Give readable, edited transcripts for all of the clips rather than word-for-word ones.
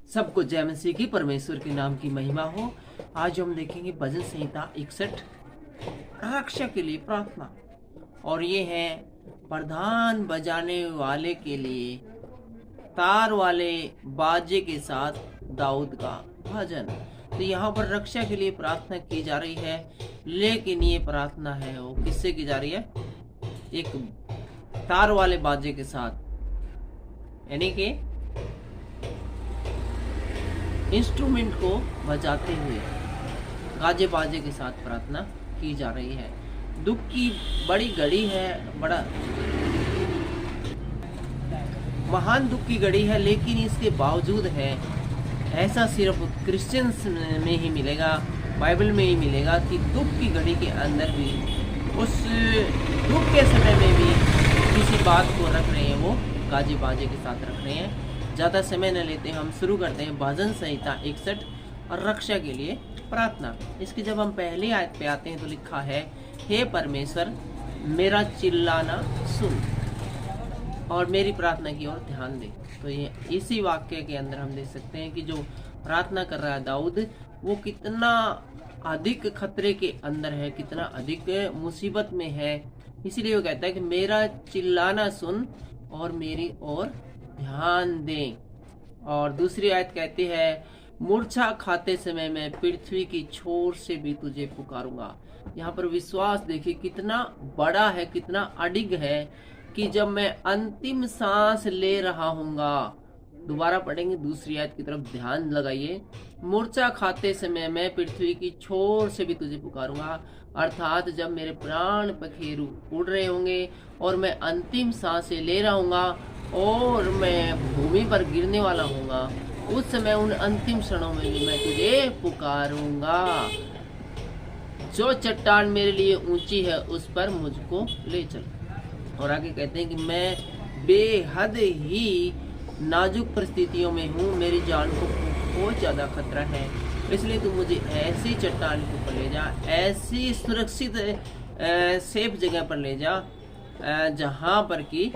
सबको जय मसीह की, परमेश्वर के नाम की महिमा हो। आज हम देखेंगे भजन संहिता 61 रक्षा के लिए प्रार्थना। और ये है प्रधान बजाने वाले के लिए तार वाले बाजे के साथ दाऊद का भजन। तो यहाँ पर रक्षा के लिए प्रार्थना की जा रही है, लेकिन ये प्रार्थना है वो किससे की जा रही है? एक तार वाले बाजे के साथ, यानी कि इंस्ट्रूमेंट को बजाते हुए गाजे बाजे के साथ प्रार्थना की जा रही है। दुख की बड़ी घड़ी है, बड़ा महान दुख की घड़ी है, लेकिन इसके बावजूद है ऐसा सिर्फ क्रिश्चियंस में ही मिलेगा, बाइबल में ही मिलेगा कि दुख की घड़ी के अंदर भी, उस दुख के समय में भी किसी बात को रख रहे हैं, वो गाजे बाजे के साथ रख रहे हैं। ज़्यादा समय न लेते हम शुरू करते हैं भजन संहिता 61 और रक्षा के लिए प्रार्थना। इसकी जब हम पहली आयत पे आते हैं तो लिखा है, हे परमेश्वर मेरा चिल्लाना सुन और मेरी प्रार्थना की ओर ध्यान दे। तो ये इसी वाक्य के अंदर हम देख सकते हैं कि जो प्रार्थना कर रहा है दाऊद, वो कितना अधिक खतरे के अंदर है, कितना अधिक मुसीबत में है। इसीलिए वो कहता है कि मेरा चिल्लाना सुन और मेरी ओर ध्यान दें। और दूसरी आयत कहती है, मूर्छा खाते समय मैं पृथ्वी की छोर से भी तुझे पुकारूंगा। यहाँ पर विश्वास देखिए कितना बड़ा है, कितना अडिग है कि जब मैं अंतिम सांस ले रहा हूँगा। दोबारा पढ़ेंगे, दूसरी आयत की तरफ ध्यान लगाइए। मूर्छा खाते समय मैं पृथ्वी की छोर से भी तुझे पुकारूंगा, अर्थात जब मेरे प्राण पखेरु उड़ रहे होंगे और मैं अंतिम सांसें ले रहा हूँगा और मैं भूमि पर गिरने वाला हूँगा, उस समय उन अंतिम क्षणों में भी मैं तुझे पुकारूंगा। जो चट्टान मेरे लिए ऊंची है उस पर मुझको ले चल। और आगे कहते हैं कि मैं बेहद ही नाजुक परिस्थितियों में हूँ, मेरी जान को बहुत ज़्यादा खतरा है, इसलिए तू मुझे ऐसी चट्टान के ऊपर ले जा, ऐसी सुरक्षित सेफ जगह पर ले जा जहाँ पर कि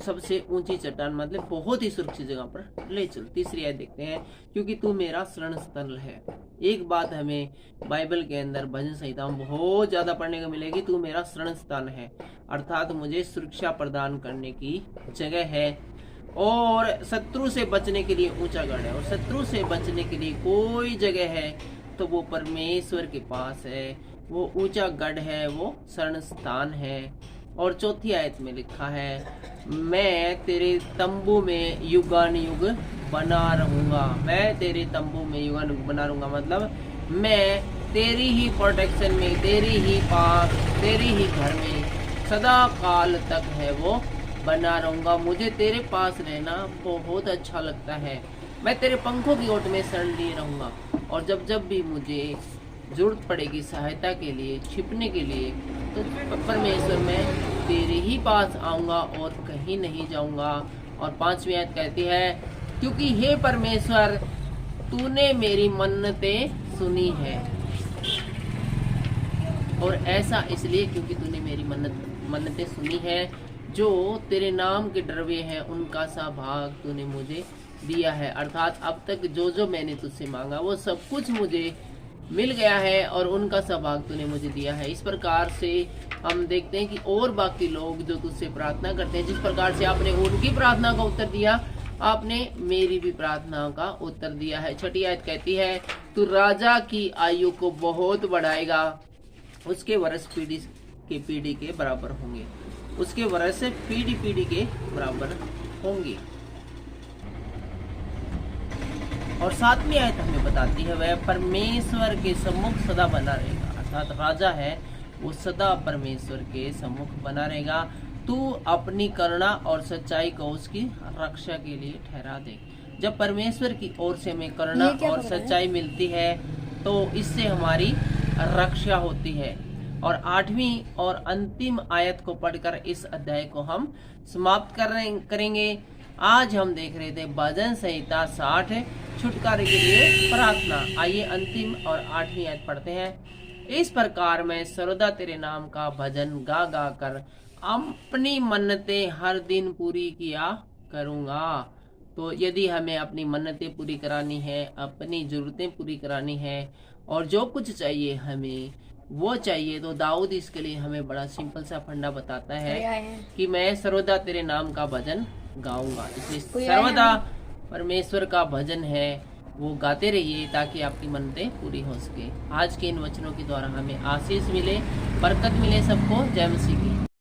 सबसे ऊंची चट्टान, मतलब बहुत ही सुरक्षित जगह पर ले चल। तीसरी आयत देखते हैं, क्योंकि तू मेरा शरण स्थल है। एक बात हमें बाइबल के अंदर भजन संहिता में बहुत ज्यादा पढ़ने को मिलेगी, तू मेरा शरण स्थान है, अर्थात मुझे सुरक्षा प्रदान करने की जगह है। और शत्रु से बचने के लिए ऊंचा गढ़ है, और शत्रु से बचने के लिए कोई जगह है तो वो परमेश्वर के पास है, वो ऊंचा गढ़ है, वो शरण स्थान है। और चौथी आयत में लिखा है, मैं तेरे तंबू में युगानुयुग बना रहूंगा। मैं तेरे तंबू में युगानुयुग बना रहूंगा, मतलब मैं तेरी ही प्रोटेक्शन में, तेरी ही पास, तेरी ही घर में सदा काल तक है वो बना रहूंगा। मुझे तेरे पास रहना बहुत अच्छा लगता है। मैं तेरे पंखों की ओट में शरण लिए रहूंगा, और जब जब भी मुझे जरूरत पड़ेगी सहायता के लिए, छिपने के लिए, तो परमेश्वर मैं तेरे ही पास आऊंगा और कहीं नहीं जाऊंगा। और पांचवी आयत कहती है, क्योंकि हे परमेश्वर तूने मेरी मन्नतें सुनी है। और ऐसा इसलिए क्योंकि तूने मेरी मन्नतें सुनी है। जो तेरे नाम के डरवे हैं उनका सा भाग तूने मुझे दिया है, अर्थात अब तक जो जो मैंने तुझसे मांगा वो सब कुछ मुझे मिल गया है और उनका सहभाग तूने मुझे दिया है। इस प्रकार से हम देखते हैं कि और बाकी लोग जो तुझसे प्रार्थना करते हैं, जिस प्रकार से आपने उनकी प्रार्थना का उत्तर दिया, आपने मेरी भी प्रार्थना का उत्तर दिया है। छठी आयत कहती है, तू राजा की आयु को बहुत बढ़ाएगा, उसके वर्ष पीढ़ी के बराबर होंगे, उसके वर्ष पीढ़ी के बराबर होंगे। और सातवीं आयत हमें बताती है, वह परमेश्वर के सम्मुख सदा बना रहेगा, अर्थात राजा है वो सदा परमेश्वर के सम्मुख बना रहेगा। तू अपनी करुणा और सच्चाई को उसकी रक्षा के लिए ठहरा दे। जब परमेश्वर की ओर से हमें करुणा और सच्चाई मिलती है तो इससे हमारी रक्षा होती है। और आठवीं और अंतिम आयत को पढ़कर इस अध्याय को हम समाप्त करेंगे। आज हम देख रहे थे भजन संहिता 60 छुटकारे के लिए प्रार्थना। आइए अंतिम और आठवीं आयत पढ़ते हैं। इस प्रकार मैं सर्वदा तेरे नाम का भजन गा गा कर अपनी मन्नतें हर दिन पूरी किया करूंगा। तो यदि हमें अपनी मन्नतें पूरी करानी है, अपनी ज़रूरतें पूरी करानी है और जो कुछ चाहिए हमें वो चाहिए, तो दाऊद इसके लिए हमें बड़ा सिंपल सा फंडा बताता है कि मैं सर्वदा तेरे नाम का भजन गाऊंगा। इसलिए सर्वदा परमेश्वर का भजन है वो गाते रहिए ताकि आपकी मन्नतें पूरी हो सके। आज के इन वचनों के द्वारा हमें आशीष मिले, बरकत मिले सबको। जय मसीह की।